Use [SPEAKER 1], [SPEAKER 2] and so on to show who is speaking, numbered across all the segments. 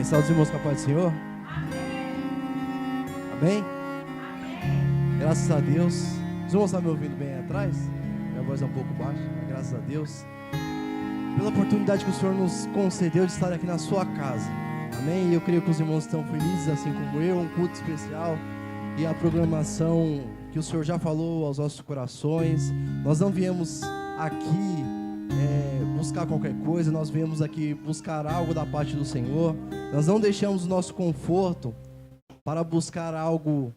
[SPEAKER 1] Amém. Salve os irmãos com a paz do Senhor. Amém? Graças a Deus. Os irmãos estão me ouvindo bem aí atrás? Minha voz é um pouco baixa, mas graças a Deus. Pela oportunidade que o Senhor nos concedeu de estar aqui na sua casa. Amém? E eu creio que os irmãos estão felizes, assim como eu, um culto especial. E a programação que o Senhor já falou aos nossos corações. Nós não viemos aqui buscar qualquer coisa, nós viemos aqui buscar algo da parte do Senhor. Nós não deixamos o nosso conforto para buscar algo,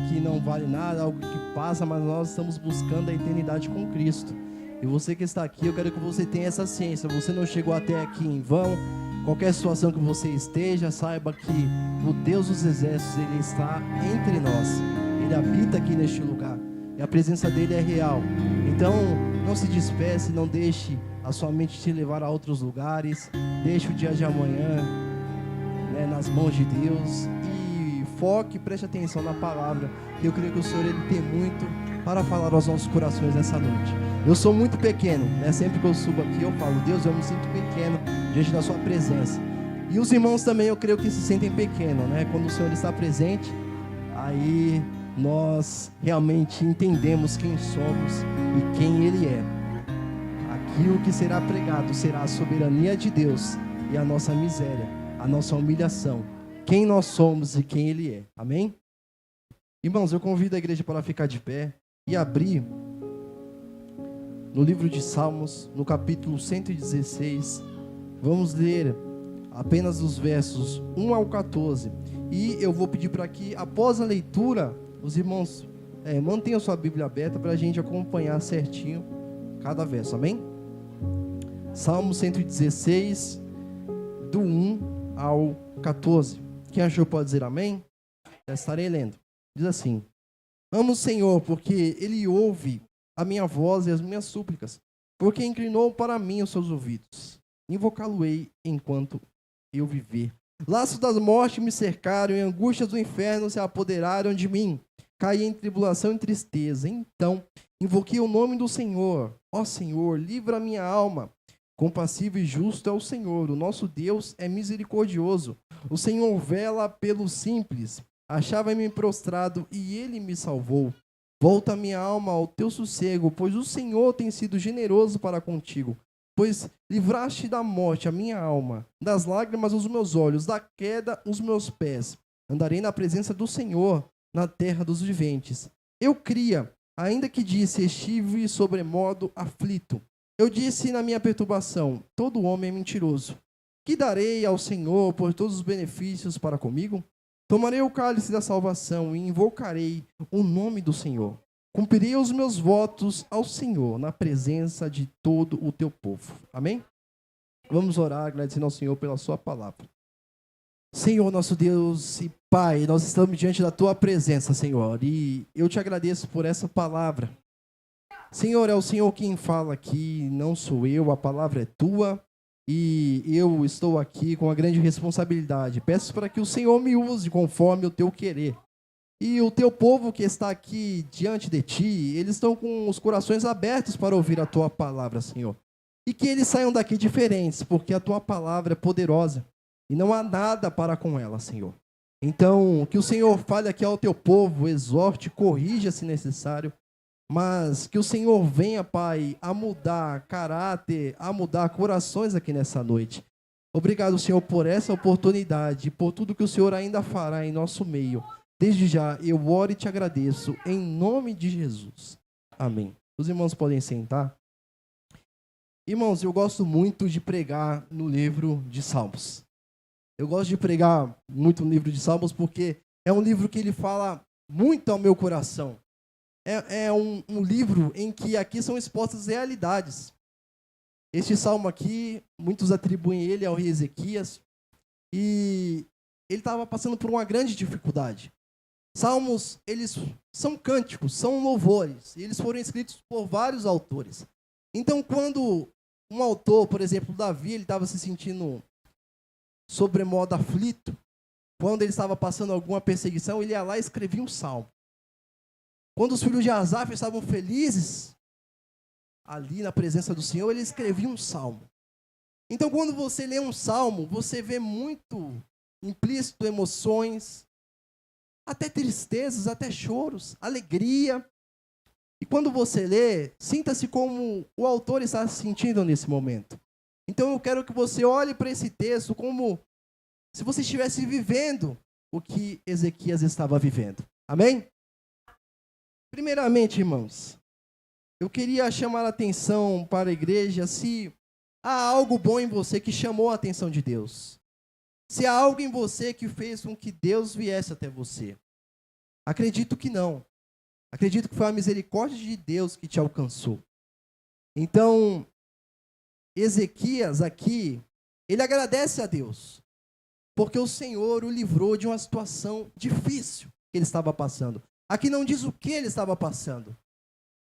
[SPEAKER 1] que não vale nada, algo que passa, mas nós estamos buscando a eternidade com Cristo. E você que está aqui, eu quero que você tenha essa ciência. Você não chegou até aqui em vão. Qualquer situação que você esteja, saiba que o Deus dos exércitos, Ele está entre nós. Ele habita aqui neste lugar. E a presença dEle é real. Então, não se despeça, não deixe a sua mente te levar a outros lugares. Deixe o dia de amanhã nas mãos de Deus. E foque, preste atenção na palavra. Eu creio que o Senhor Ele tem muito para falar aos nossos corações nessa noite. Eu sou muito pequeno, sempre que eu subo aqui eu falo, Deus, eu me sinto pequeno diante da sua presença. E os irmãos também eu creio que se sentem pequenos, quando o Senhor está presente, aí nós realmente entendemos quem somos e quem Ele é. Aqui o que será pregado será a soberania de Deus e a nossa miséria, a nossa humilhação, quem nós somos e quem Ele é. Amém? Irmãos, eu convido a igreja para ficar de pé e abrir no livro de Salmos, no capítulo 116, vamos ler apenas os versos 1 ao 14. E eu vou pedir para que, após a leitura, os irmãos mantenham sua Bíblia aberta para a gente acompanhar certinho cada verso, amém? Salmo 116, do 1 ao 14. Quem achou pode dizer amém? Já estarei lendo. Diz assim: amo o Senhor, porque Ele ouve a minha voz e as minhas súplicas, porque inclinou para mim os seus ouvidos. Invocá-lo-ei enquanto eu viver. Laços da morte me cercaram e angústias do inferno se apoderaram de mim. Caí em tribulação e tristeza. Então invoquei o nome do Senhor. Ó Senhor, livra a minha alma. Compassivo e justo é o Senhor. O nosso Deus é misericordioso. O Senhor vela pelos simples. Achava-me prostrado e Ele me salvou. Volta minha alma ao teu sossego, pois o Senhor tem sido generoso para contigo. Pois livraste da morte a minha alma, das lágrimas os meus olhos, da queda os meus pés. Andarei na presença do Senhor, na terra dos viventes. Eu cria, ainda que disse, estive sobremodo aflito. Eu disse na minha perturbação, todo homem é mentiroso. Que darei ao Senhor por todos os benefícios para comigo? Tomarei o cálice da salvação e invocarei o nome do Senhor. Cumprirei os meus votos ao Senhor na presença de todo o teu povo. Amém? Vamos orar agradecendo ao Senhor pela sua palavra. Senhor, nosso Deus e Pai, nós estamos diante da tua presença, Senhor, e eu te agradeço por essa palavra. Senhor, é o Senhor quem fala aqui, não sou eu, a palavra é tua. E eu estou aqui com uma grande responsabilidade. Peço para que o Senhor me use conforme o teu querer. E o teu povo que está aqui diante de ti, eles estão com os corações abertos para ouvir a tua palavra, Senhor. E que eles saiam daqui diferentes, porque a tua palavra é poderosa. E não há nada para com ela, Senhor. Então, que o Senhor fale aqui ao teu povo, exorte, corrija se necessário. Mas que o Senhor venha, Pai, a mudar caráter, a mudar corações aqui nessa noite. Obrigado, Senhor, por essa oportunidade, por tudo que o Senhor ainda fará em nosso meio. Desde já, eu oro e te agradeço, em nome de Jesus. Amém. Os irmãos podem sentar. Irmãos, eu gosto muito de pregar no livro de Salmos. Eu gosto de pregar muito no livro de Salmos porque é um livro que ele fala muito ao meu coração. É um livro em que aqui são expostas realidades. Este salmo aqui, muitos atribuem ele ao rei Ezequias, e ele estava passando por uma grande dificuldade. Salmos, eles são cânticos, são louvores, e eles foram escritos por vários autores. Então, quando um autor, por exemplo, Davi, ele estava se sentindo sobremodo aflito, quando ele estava passando alguma perseguição, ele ia lá e escrevia um salmo. Quando os filhos de Asaf estavam felizes, ali na presença do Senhor, ele escrevia um salmo. Então, quando você lê um salmo, você vê muito implícito emoções, até tristezas, até choros, alegria. E quando você lê, sinta-se como o autor está se sentindo nesse momento. Então eu quero que você olhe para esse texto como se você estivesse vivendo o que Ezequias estava vivendo. Amém? Primeiramente, irmãos, eu queria chamar a atenção para a igreja se há algo bom em você que chamou a atenção de Deus. Se há algo em você que fez com que Deus viesse até você. Acredito que não. Acredito que foi a misericórdia de Deus que te alcançou. Então, Ezequias aqui, ele agradece a Deus, porque o Senhor o livrou de uma situação difícil que ele estava passando. Aqui não diz o que ele estava passando.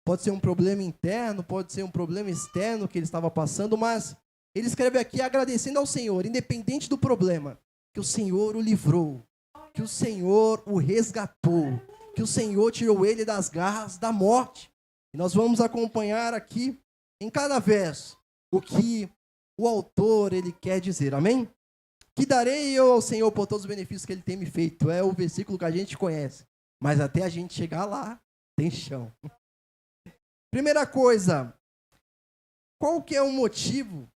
[SPEAKER 1] Pode ser um problema interno, pode ser um problema externo que ele estava passando, mas ele escreve aqui agradecendo ao Senhor, independente do problema, que o Senhor o livrou, que o Senhor o resgatou, que o Senhor tirou ele das garras da morte. E nós vamos acompanhar aqui, em cada verso, o que o autor ele quer dizer, amém? Que darei eu ao Senhor por todos os benefícios que ele tem me feito. É o versículo que a gente conhece, mas até a gente chegar lá, tem chão. Primeira coisa, qual que é o motivo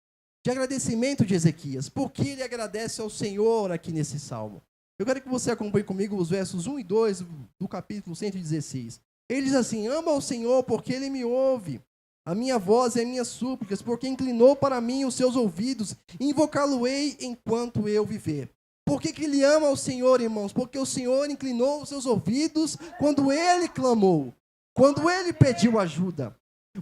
[SPEAKER 1] de agradecimento de Ezequias? Por que ele agradece ao Senhor aqui nesse salmo? Eu quero que você acompanhe comigo os versos 1 e 2 do capítulo 116. Ele diz assim: ama ao Senhor porque ele me ouve, a minha voz e as minhas súplicas, porque inclinou para mim os seus ouvidos, invocá-lo-ei enquanto eu viver. Por que ele ama ao Senhor, irmãos? Porque o Senhor inclinou os seus ouvidos quando ele clamou, quando ele pediu ajuda.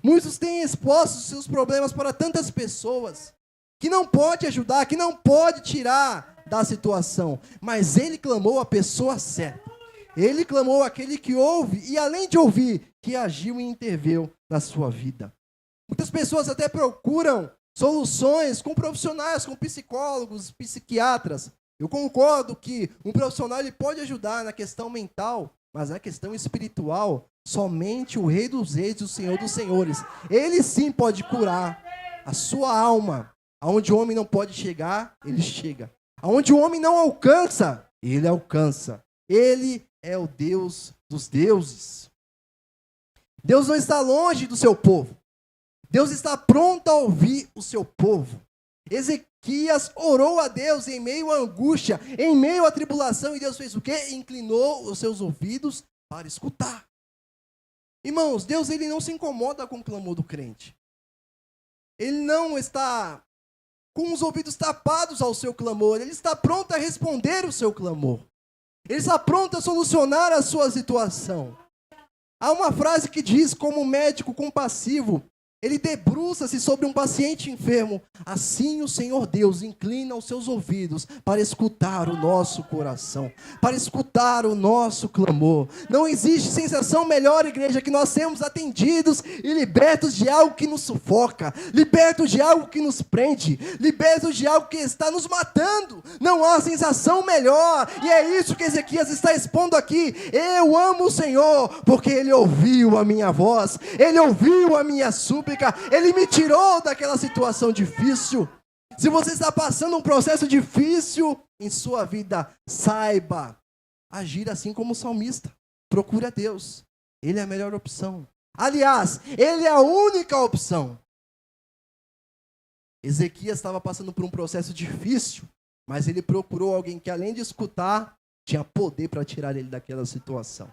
[SPEAKER 1] Muitos têm exposto os seus problemas para tantas pessoas, que não pode ajudar, que não pode tirar da situação, mas ele clamou a pessoa certa. Ele clamou aquele que ouve, e além de ouvir, que agiu e interveio na sua vida. Muitas pessoas até procuram soluções com profissionais, com psicólogos, psiquiatras. Eu concordo que um profissional ele pode ajudar na questão mental, mas na questão espiritual, somente o Rei dos Reis e o Senhor dos Senhores. Ele sim pode curar a sua alma. Aonde o homem não pode chegar, ele chega. Aonde o homem não alcança, ele alcança. Ele é o Deus dos deuses. Deus não está longe do seu povo. Deus está pronto a ouvir o seu povo. Ezequias orou a Deus em meio à angústia, em meio à tribulação, e Deus fez o quê? Inclinou os seus ouvidos para escutar. Irmãos, Deus ele não se incomoda com o clamor do crente. Ele não está com os ouvidos tapados ao seu clamor. Ele está pronto a responder o seu clamor. Ele está pronto a solucionar a sua situação. Há uma frase que diz, como médico compassivo, ele debruça-se sobre um paciente enfermo. Assim o Senhor Deus inclina os seus ouvidos para escutar o nosso coração, para escutar o nosso clamor. Não existe sensação melhor, igreja, que nós sermos atendidos e libertos de algo que nos sufoca, libertos de algo que nos prende, libertos de algo que está nos matando. Não há sensação melhor, e é isso que Ezequias está expondo aqui. Eu amo o Senhor, porque Ele ouviu a minha voz, Ele ouviu a minha súplica, Ele me tirou daquela situação difícil. Se você está passando um processo difícil em sua vida, saiba agir assim como o salmista. Procure a Deus. Ele é a melhor opção. Aliás, Ele é a única opção. Ezequias estava passando por um processo difícil, mas ele procurou alguém que, além de escutar, tinha poder para tirar ele daquela situação.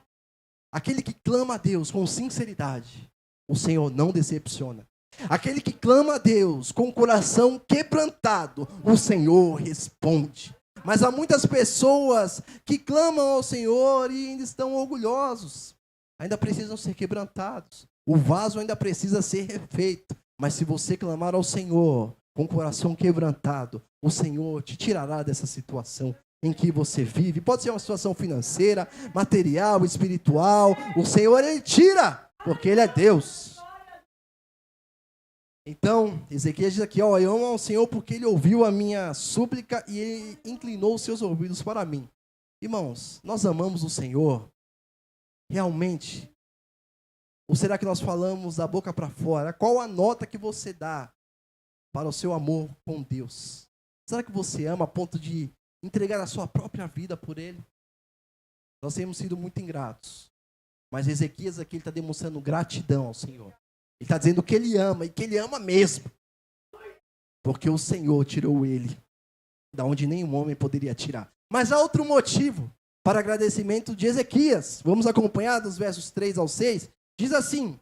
[SPEAKER 1] Aquele que clama a Deus com sinceridade, o Senhor não decepciona. Aquele que clama a Deus com o coração quebrantado, o Senhor responde. Mas há muitas pessoas que clamam ao Senhor e ainda estão orgulhosos. Ainda precisam ser quebrantados. O vaso ainda precisa ser refeito. Mas se você clamar ao Senhor com o coração quebrantado, o Senhor te tirará dessa situação em que você vive. Pode ser uma situação financeira, material, espiritual. O Senhor, Ele tira, porque Ele é Deus. Então, Ezequias diz aqui, eu amo ao Senhor porque Ele ouviu a minha súplica e Ele inclinou os seus ouvidos para mim. Irmãos, nós amamos o Senhor realmente? Ou será que nós falamos da boca para fora? Qual a nota que você dá para o seu amor com Deus? Será que você ama a ponto de entregar a sua própria vida por ele. Nós temos sido muito ingratos. Mas Ezequias aqui está demonstrando gratidão ao Senhor. Ele está dizendo que ele ama, e que ele ama mesmo. Porque o Senhor tirou ele da onde nenhum homem poderia tirar. Mas há outro motivo para agradecimento de Ezequias. Vamos acompanhar dos versos 3 ao 6. Diz assim: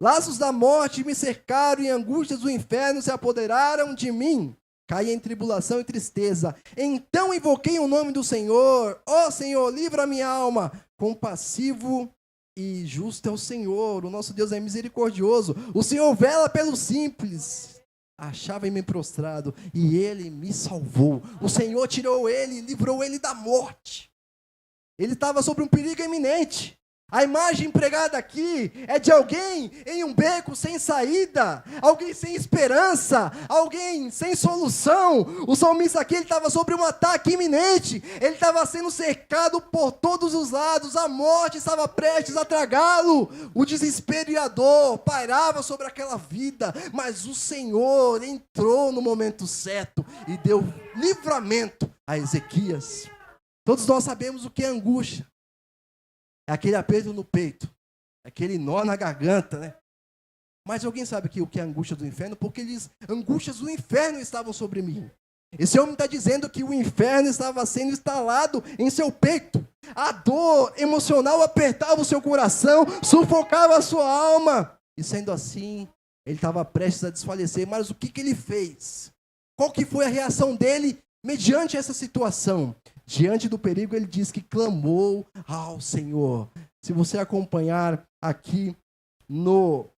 [SPEAKER 1] laços da morte me cercaram e angústias do inferno se apoderaram de mim. Caí em tribulação e tristeza. Então invoquei o nome do Senhor. Ó Senhor, livra a minha alma. Compassivo e justo é o Senhor. O nosso Deus é misericordioso. O Senhor vela pelos simples. Achava-me prostrado e ele me salvou. O Senhor tirou ele, livrou ele da morte. Ele estava sob um perigo iminente. A imagem empregada aqui é de alguém em um beco sem saída, alguém sem esperança, alguém sem solução. O salmista aqui estava sobre um ataque iminente, ele estava sendo cercado por todos os lados, a morte estava prestes a tragá-lo, o desespero e a dor pairava sobre aquela vida, mas o Senhor entrou no momento certo e deu livramento a Ezequias. Todos nós sabemos o que é angústia. É aquele aperto no peito, aquele nó na garganta, né? Mas alguém sabe aqui o que é a angústia do inferno? Porque angústias do inferno estavam sobre mim. Esse homem está dizendo que o inferno estava sendo instalado em seu peito. A dor emocional apertava o seu coração, sufocava a sua alma. E sendo assim, ele estava prestes a desfalecer. Mas o que ele fez? Qual que foi a reação dele mediante essa situação? Diante do perigo, ele diz que clamou ao Senhor. Se você acompanhar aqui no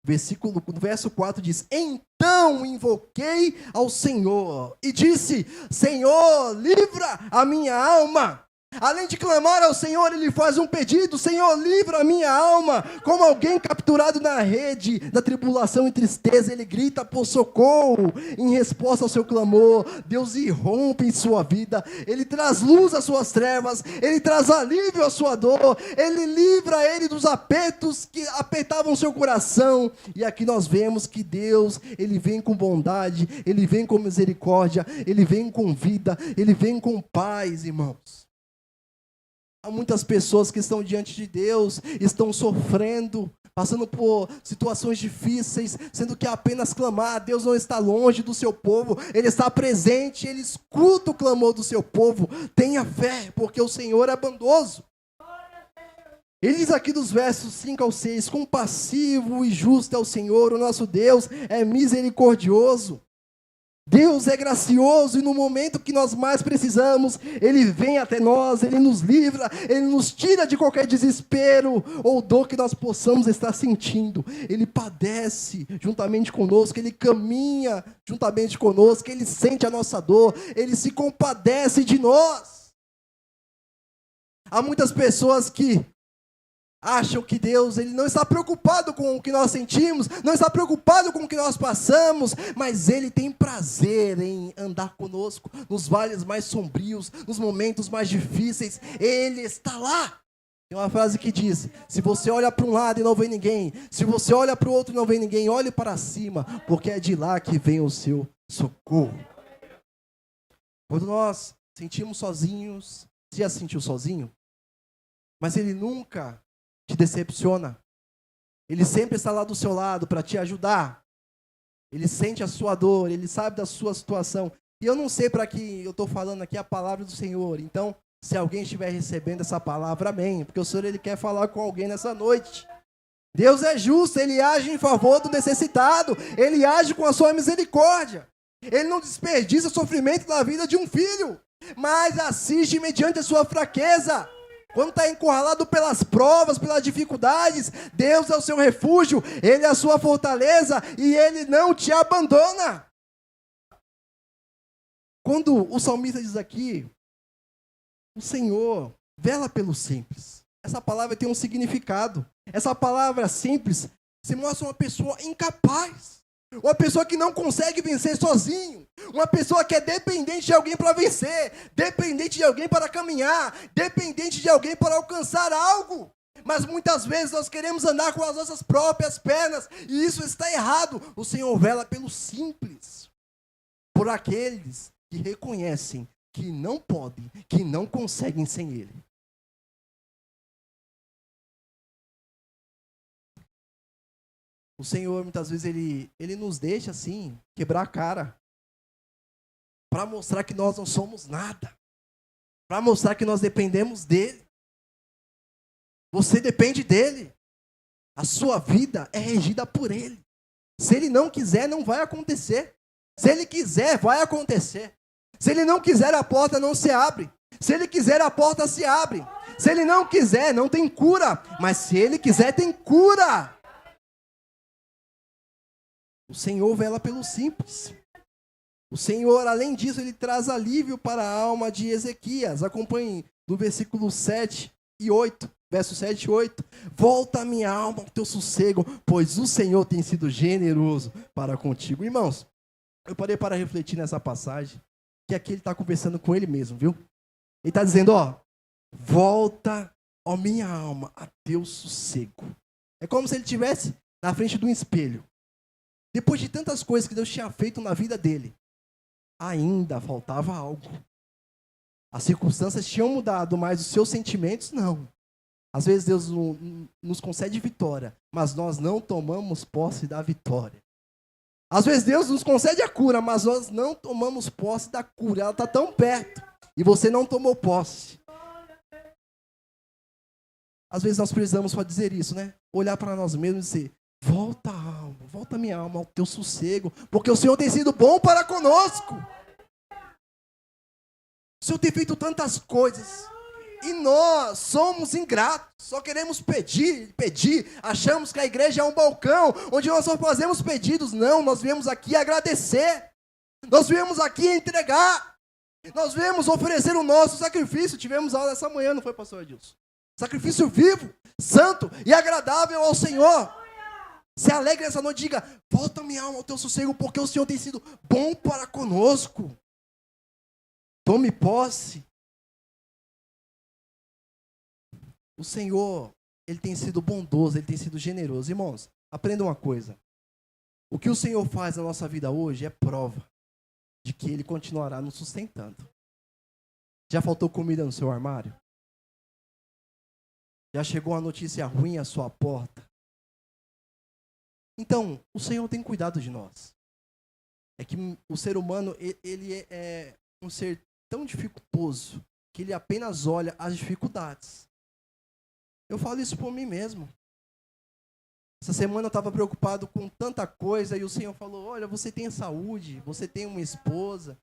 [SPEAKER 1] verso 4, diz: então invoquei ao Senhor e disse: Senhor, livra a minha alma. Além de clamar ao Senhor, ele faz um pedido: Senhor, livra a minha alma. Como alguém capturado na rede da tribulação e tristeza, ele grita por socorro. Em resposta ao seu clamor, Deus irrompe em sua vida. Ele traz luz às suas trevas, ele traz alívio à sua dor, ele livra ele dos apertos que apertavam seu coração. E aqui nós vemos que Deus, ele vem com bondade, ele vem com misericórdia, ele vem com vida, ele vem com paz, irmãos. Há muitas pessoas que estão diante de Deus, estão sofrendo, passando por situações difíceis, sendo que apenas clamar. Deus não está longe do seu povo, Ele está presente, Ele escuta o clamor do seu povo. Tenha fé, porque o Senhor é bondoso. Ele diz aqui dos versos 5 ao 6, compassivo e justo é o Senhor, o nosso Deus é misericordioso. Deus é gracioso e no momento que nós mais precisamos, Ele vem até nós, Ele nos livra, Ele nos tira de qualquer desespero ou dor que nós possamos estar sentindo. Ele padece juntamente conosco, Ele caminha juntamente conosco, Ele sente a nossa dor, Ele se compadece de nós. Há muitas pessoas que acham que Deus, Ele não está preocupado com o que nós sentimos, não está preocupado com o que nós passamos, mas Ele tem prazer em andar conosco nos vales mais sombrios, nos momentos mais difíceis. Ele está lá. Tem uma frase que diz: se você olha para um lado e não vê ninguém, se você olha para o outro e não vê ninguém, olhe para cima, porque é de lá que vem o seu socorro. Quando nós sentimos sozinhos, você já se sentiu sozinho? Mas Ele nunca te decepciona. Ele sempre está lá do seu lado para te ajudar. Ele sente a sua dor, Ele sabe da sua situação. E eu não sei para que eu estou falando aqui a palavra do Senhor. Então, se alguém estiver recebendo essa palavra, amém. Porque o Senhor, Ele quer falar com alguém nessa noite. Deus é justo, Ele age em favor do necessitado. Ele age com a sua misericórdia. Ele não desperdiça o sofrimento da vida de um filho, mas assiste mediante a sua fraqueza. Quando está encurralado pelas provas, pelas dificuldades, Deus é o seu refúgio, Ele é a sua fortaleza e Ele não te abandona. Quando o salmista diz aqui, o Senhor vela pelos simples. Essa palavra tem um significado. Essa palavra simples se mostra uma pessoa incapaz. Uma pessoa que não consegue vencer sozinho. Uma pessoa que é dependente de alguém para vencer. Dependente de alguém para caminhar. Dependente de alguém para alcançar algo. Mas muitas vezes nós queremos andar com as nossas próprias pernas. E isso está errado. O Senhor vela pelo simples. Por aqueles que reconhecem que não podem, que não conseguem sem Ele. O Senhor, muitas vezes, Ele nos deixa assim, quebrar a cara, para mostrar que nós não somos nada, para mostrar que nós dependemos dEle. Você depende dEle. A sua vida é regida por Ele. Se Ele não quiser, não vai acontecer. Se Ele quiser, vai acontecer. Se Ele não quiser, a porta não se abre. Se Ele quiser, a porta se abre. Se Ele não quiser, não tem cura. Mas se Ele quiser, tem cura. O Senhor vela pelo simples. O Senhor, além disso, Ele traz alívio para a alma de Ezequias. Acompanhe no versículo 7 e 8. Verso 7 e 8. Volta a minha alma ao teu sossego, pois o Senhor tem sido generoso para contigo. Irmãos, eu parei para refletir nessa passagem, que aqui ele está conversando com ele mesmo, viu? Ele está dizendo, volta, ó minha alma, a teu sossego. É como se ele estivesse na frente de um espelho. Depois de tantas coisas que Deus tinha feito na vida dele, ainda faltava algo. As circunstâncias tinham mudado, mas os seus sentimentos não. Às vezes Deus nos concede vitória, mas nós não tomamos posse da vitória. Às vezes Deus nos concede a cura, mas nós não tomamos posse da cura. Ela está tão perto e você não tomou posse. Às vezes nós precisamos só dizer isso, né? Olhar para nós mesmos e dizer, volta alma, volta minha alma ao teu sossego, porque o Senhor tem sido bom para conosco. O Senhor tem feito tantas coisas. E nós somos ingratos, só queremos pedir. Achamos que a igreja é um balcão, onde nós só fazemos pedidos. Não, nós viemos aqui agradecer. Nós viemos aqui entregar. Nós viemos oferecer o nosso sacrifício. Tivemos aula essa manhã, não foi, pastor Adilson? Sacrifício vivo, santo e agradável ao Senhor. Se alegre essa noite, diga, volta minha alma ao teu sossego, porque o Senhor tem sido bom para conosco. Tome posse. O Senhor, Ele tem sido bondoso, Ele tem sido generoso. Irmãos, aprenda uma coisa. O que o Senhor faz na nossa vida hoje é prova de que Ele continuará nos sustentando. Já faltou comida no seu armário? Já chegou uma notícia ruim à sua porta? Então, o Senhor tem cuidado de nós. É que o ser humano, ele é um ser tão dificultoso que ele apenas olha as dificuldades. Eu falo isso por mim mesmo. Essa semana eu estava preocupado com tanta coisa e o Senhor falou, olha, você tem saúde, você tem uma esposa,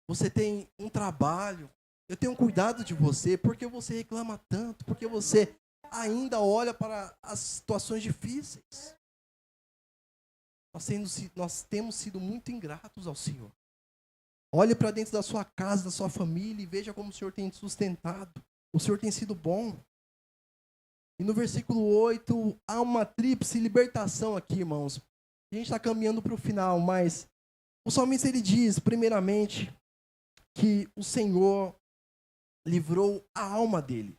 [SPEAKER 1] você tem um trabalho, eu tenho cuidado de você, por que você reclama tanto? Porque você ainda olha para as situações difíceis. Nós temos sido muito ingratos ao Senhor. Olhe para dentro da sua casa, da sua família e veja como o Senhor tem te sustentado. O Senhor tem sido bom. E no versículo 8, há uma tríplice libertação aqui, irmãos. A gente está caminhando para o final, mas o salmista ele diz, primeiramente, que o Senhor livrou a alma dele.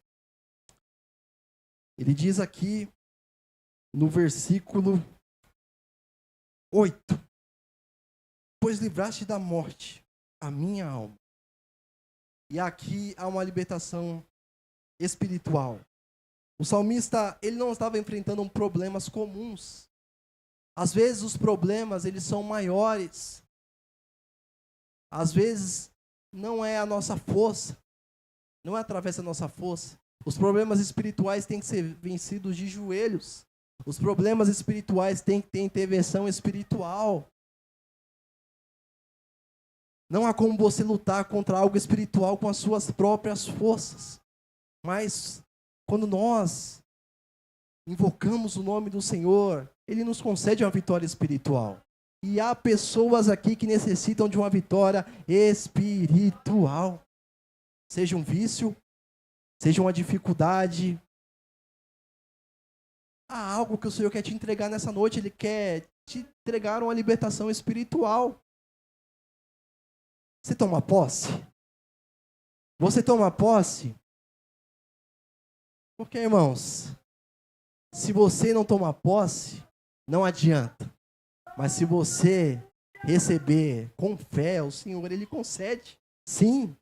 [SPEAKER 1] Ele diz aqui, no versículo 8, pois livraste da morte a minha alma. E aqui há uma libertação espiritual. O salmista, ele não estava enfrentando problemas comuns. Às vezes os problemas, eles são maiores. Às vezes não é a nossa força. Não é através da nossa força. Os problemas espirituais têm que ser vencidos de joelhos. Os problemas espirituais têm que ter intervenção espiritual. Não há como você lutar contra algo espiritual com as suas próprias forças. Mas quando nós invocamos o nome do Senhor, Ele nos concede uma vitória espiritual. E há pessoas aqui que necessitam de uma vitória espiritual. Seja um vício, seja uma dificuldade. Há algo que o Senhor quer te entregar nessa noite. Ele quer te entregar uma libertação espiritual. Você toma posse? Você toma posse? Porque, irmãos, se você não tomar posse, não adianta. Mas se você receber com fé, o Senhor, Ele concede. Sim,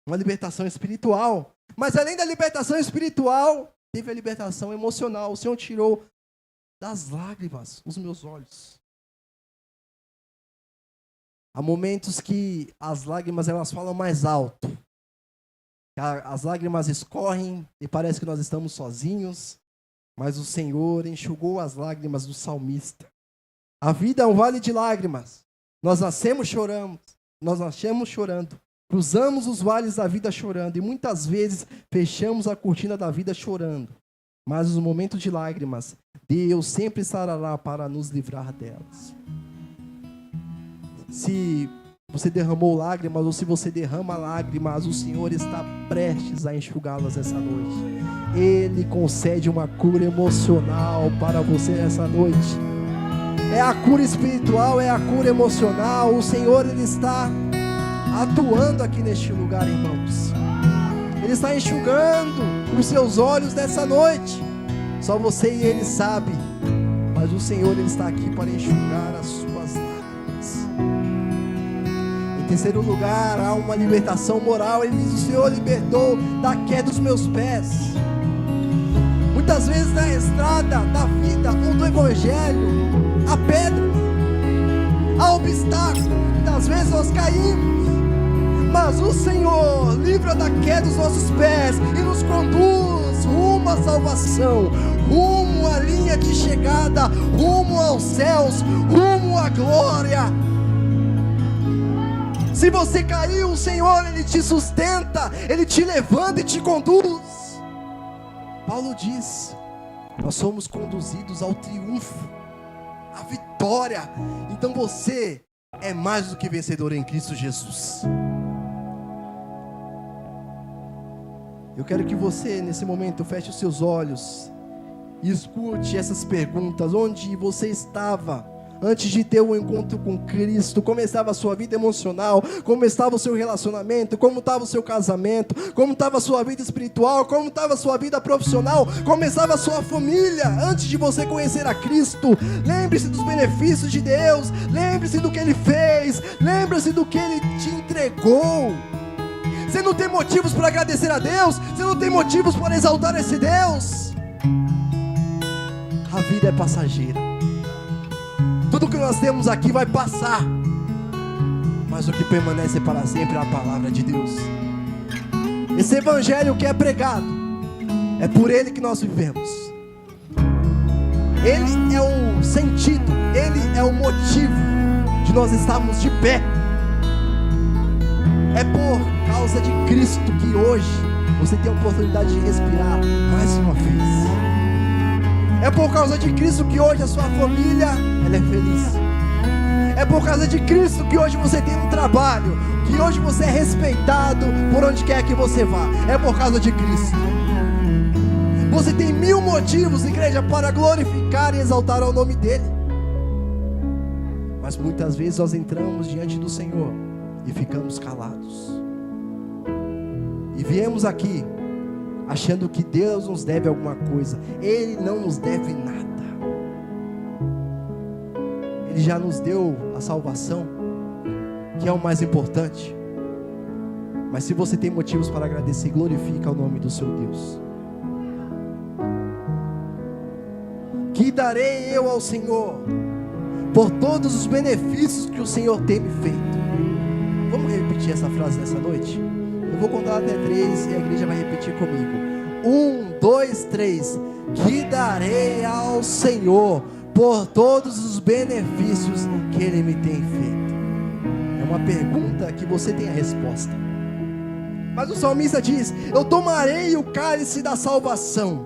[SPEAKER 1] uma libertação espiritual. Mas além da libertação espiritual, teve a libertação emocional. O Senhor tirou das lágrimas os meus olhos. Há momentos que as lágrimas elas falam mais alto. As lágrimas escorrem e parece que nós estamos sozinhos. Mas o Senhor enxugou as lágrimas do salmista. A vida é um vale de lágrimas. Nós nascemos chorando. Cruzamos os vales da vida chorando. E muitas vezes fechamos a cortina da vida chorando. Mas nos momentos de lágrimas, Deus sempre estará lá para nos livrar delas. Se você derramou lágrimas ou se você derrama lágrimas, o Senhor está prestes a enxugá-las essa noite. Ele concede uma cura emocional para você essa noite. É a cura espiritual, é a cura emocional. O Senhor, Ele está atuando aqui neste lugar, irmãos. Ele está enxugando os seus olhos nessa noite. Só você e Ele sabe. Mas o Senhor, Ele está aqui para enxugar as suas lágrimas. Em terceiro lugar, há uma libertação moral. Ele diz: o Senhor libertou da queda dos meus pés. Muitas vezes na estrada da vida ou do evangelho, há pedras, há obstáculos. Muitas vezes nós caímos. Mas o Senhor livra da queda dos nossos pés e nos conduz rumo à salvação, rumo à linha de chegada, rumo aos céus, rumo à glória. Se você caiu, o Senhor, Ele te sustenta, Ele te levanta e te conduz. Paulo diz: nós somos conduzidos ao triunfo, à vitória. Então você é mais do que vencedor em Cristo Jesus. Eu quero que você, nesse momento, feche os seus olhos e escute essas perguntas. Onde você estava antes de ter um encontro com Cristo? Como estava a sua vida emocional? Como estava o seu relacionamento? Como estava o seu casamento? Como estava a sua vida espiritual? Como estava a sua vida profissional? Como estava a sua família antes de você conhecer a Cristo? Lembre-se dos benefícios de Deus. Lembre-se do que Ele fez. Lembre-se do que Ele te entregou. Você não tem motivos para agradecer a Deus? Você não tem motivos para exaltar esse Deus? A vida é passageira. Tudo que nós temos aqui vai passar. Mas o que permanece para sempre é a palavra de Deus. Esse evangelho que é pregado, é por ele que nós vivemos. Ele é o sentido, ele é o motivo de nós estarmos de pé. É por causa de Cristo que hoje você tem a oportunidade de respirar mais uma vez. É por causa de Cristo que hoje a sua família ela é feliz. É por causa de Cristo que hoje você tem um trabalho, que hoje você é respeitado por onde quer que você vá. É por causa de Cristo. Você tem 1000 motivos, igreja, para glorificar e exaltar o nome dEle. Mas muitas vezes nós entramos diante do Senhor e ficamos calados. E viemos aqui achando que Deus nos deve alguma coisa. Ele não nos deve nada. Ele já nos deu a salvação, que é o mais importante. Mas se você tem motivos para agradecer, glorifica o nome do seu Deus. Que darei eu ao Senhor por todos os benefícios que o Senhor tem me feito? Vamos repetir essa frase nessa noite? Eu vou contar até 3 e a igreja vai repetir comigo. 1, 2, 3. Que darei ao Senhor por todos os benefícios que Ele me tem feito? É uma pergunta que você tem a resposta. Mas o salmista diz: eu tomarei o cálice da salvação.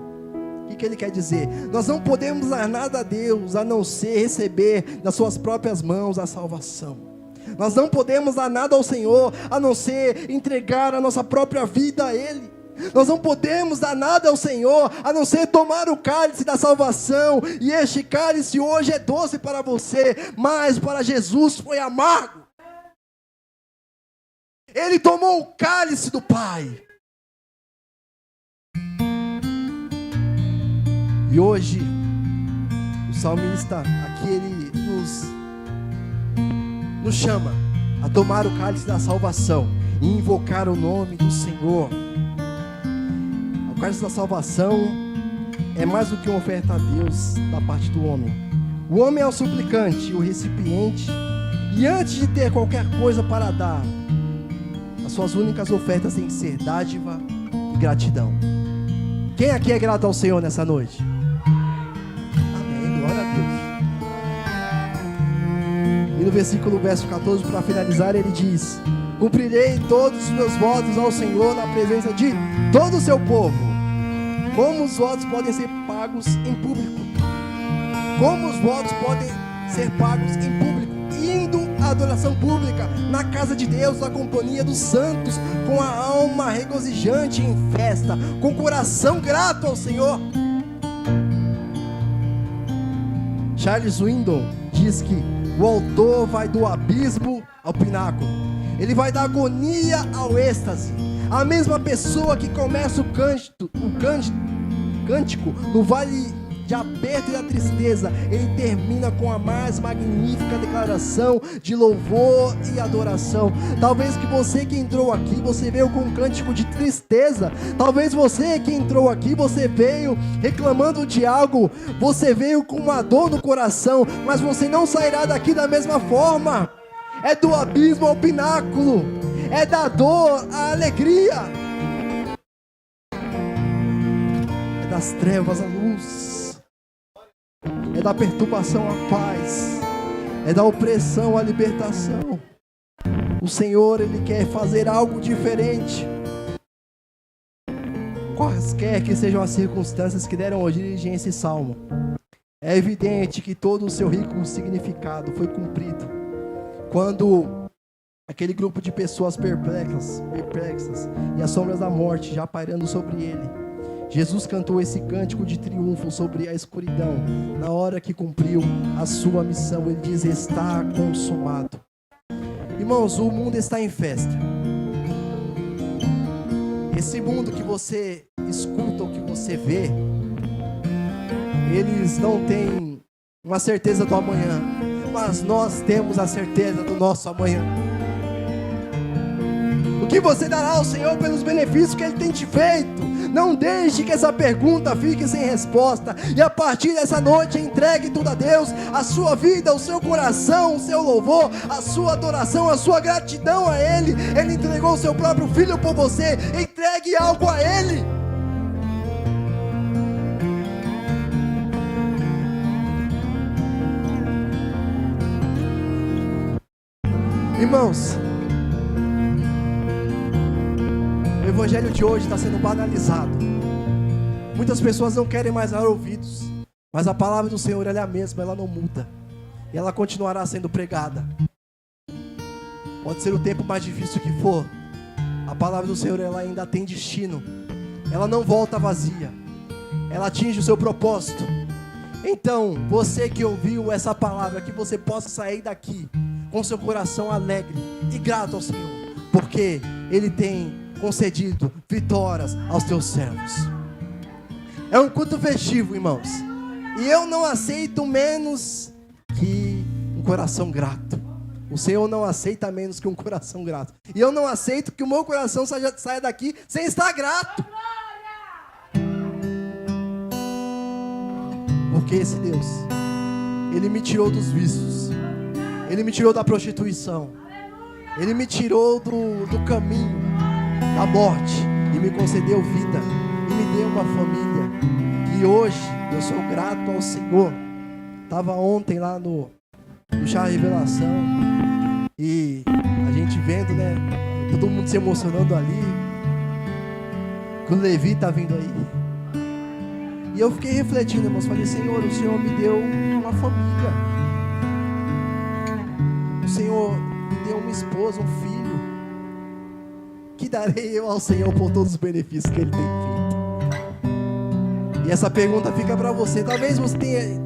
[SPEAKER 1] O que ele quer dizer? Nós não podemos dar nada a Deus a não ser receber das suas próprias mãos a salvação. Nós não podemos dar nada ao Senhor a não ser entregar a nossa própria vida a Ele. Nós não podemos dar nada ao Senhor a não ser tomar o cálice da salvação. E este cálice hoje é doce para você, mas para Jesus foi amargo. Ele tomou o cálice do Pai. E hoje, o salmista aqui, ele nos chama a tomar o cálice da salvação. e invocar o nome do Senhor. O cálice da salvação é mais do que uma oferta a Deus da parte do homem. O homem é o suplicante, o recipiente, e antes de ter qualquer coisa para dar, as suas únicas ofertas têm que ser dádiva e gratidão. Quem aqui é grato ao Senhor nessa noite? Amém, glória a Deus. E no verso 14, para finalizar, ele diz: cumprirei todos os meus votos ao Senhor na presença de todo o seu povo. Como os votos podem ser pagos em público? Como os votos podem ser pagos em público? Indo à adoração pública, na casa de Deus, na companhia dos santos, com a alma regozijante em festa, com o coração grato ao Senhor. Charles Swindoll diz que o autor vai do abismo ao pináculo. Ele vai da agonia ao êxtase. A mesma pessoa que começa o cântico no vale de aperto e da tristeza, ele termina com a mais magnífica declaração de louvor e adoração. Talvez que você que entrou aqui, você veio com um cântico de tristeza. Talvez você que entrou aqui, você veio reclamando de algo, você veio com uma dor no coração, mas você não sairá daqui da mesma forma. É do abismo ao pináculo, é da dor à alegria, é das trevas à luz, é da perturbação à paz, é da opressão à libertação. O Senhor, Ele quer fazer algo diferente. Quaisquer que sejam as circunstâncias que deram origem a esse salmo, é evidente que todo o seu rico significado foi cumprido quando aquele grupo de pessoas perplexas e as sombras da morte já pairando sobre ele, Jesus cantou esse cântico de triunfo sobre a escuridão. Na hora que cumpriu a sua missão, ele diz: está consumado. Irmãos, o mundo está em festa. Esse mundo que você escuta, o que você vê, eles não têm uma certeza do amanhã, mas nós temos a certeza do nosso amanhã. O que você dará ao Senhor pelos benefícios que Ele tem te feito? Não deixe que essa pergunta fique sem resposta. E a partir dessa noite, entregue tudo a Deus: a sua vida, o seu coração, o seu louvor, a sua adoração, a sua gratidão a Ele. Ele entregou o seu próprio Filho por você. Entregue algo a Ele. Irmãos, o evangelho de hoje está sendo banalizado. Muitas pessoas não querem mais dar ouvidos, mas a palavra do Senhor, ela é a mesma, ela não muda, e ela continuará sendo pregada. Pode ser o tempo mais difícil que for, a palavra do Senhor, ela ainda tem destino. Ela não volta vazia, ela atinge o seu propósito. Então, você que ouviu essa palavra, que você possa sair daqui com seu coração alegre e grato ao Senhor, porque Ele tem concedido vitórias aos teus servos. É um culto festivo, irmãos, e eu não aceito menos que um coração grato. O Senhor não aceita menos que um coração grato, e eu não aceito que o meu coração saia daqui sem estar grato, porque esse Deus, Ele me tirou dos vícios, Ele me tirou da prostituição, Ele me tirou do caminho da morte e me concedeu vida e me deu uma família. E hoje eu sou grato ao Senhor. Estava ontem lá no Chá Revelação e a gente vendo, né, todo mundo se emocionando ali, que o Levi está vindo aí. E eu fiquei refletindo, irmãos, falei: Senhor, o Senhor me deu uma família, o Senhor me deu uma esposa, um filho. Que darei eu ao Senhor por todos os benefícios que Ele tem feito? E essa pergunta fica para você. Talvez você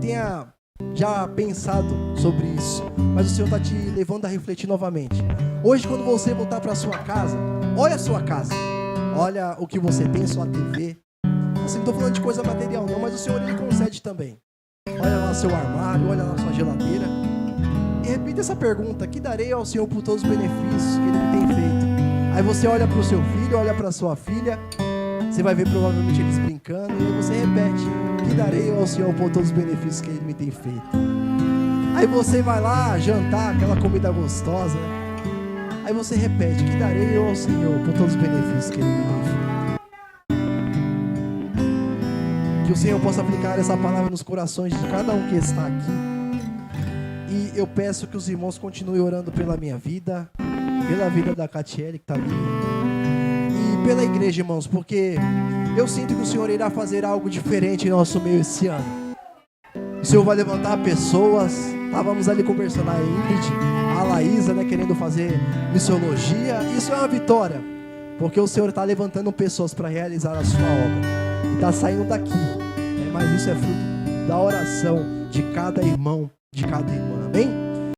[SPEAKER 1] tenha já pensado sobre isso, mas o Senhor está te levando a refletir novamente. Hoje, quando você voltar para a sua casa, olha a sua casa, olha o que você tem, sua TV. Assim, não estou falando de coisa material não, mas o Senhor, Ele concede também. Olha lá seu armário, olha lá sua geladeira e repita essa pergunta: que darei ao Senhor por todos os benefícios que Ele me tem feito? Aí você olha para o seu filho, olha para a sua filha, você vai ver provavelmente eles brincando, e aí você repete: que darei ao Senhor por todos os benefícios que Ele me tem feito. Aí você vai lá jantar aquela comida gostosa, né? Aí você repete: que darei ao Senhor por todos os benefícios que Ele me tem feito. Que o Senhor possa aplicar essa palavra nos corações de cada um que está aqui. E eu peço que os irmãos continuem orando pela minha vida, pela vida da Catiele que está ali, e pela igreja, irmãos, porque eu sinto que o Senhor irá fazer algo diferente em nosso meio esse ano. O Senhor vai levantar pessoas. Estávamos ali conversando, a Ingrid, a Laísa, né, querendo fazer missiologia. Isso é uma vitória, porque o Senhor está levantando pessoas para realizar a sua obra. Está saindo daqui, né? Mas isso é fruto da oração de cada irmão, de cada irmã, amém?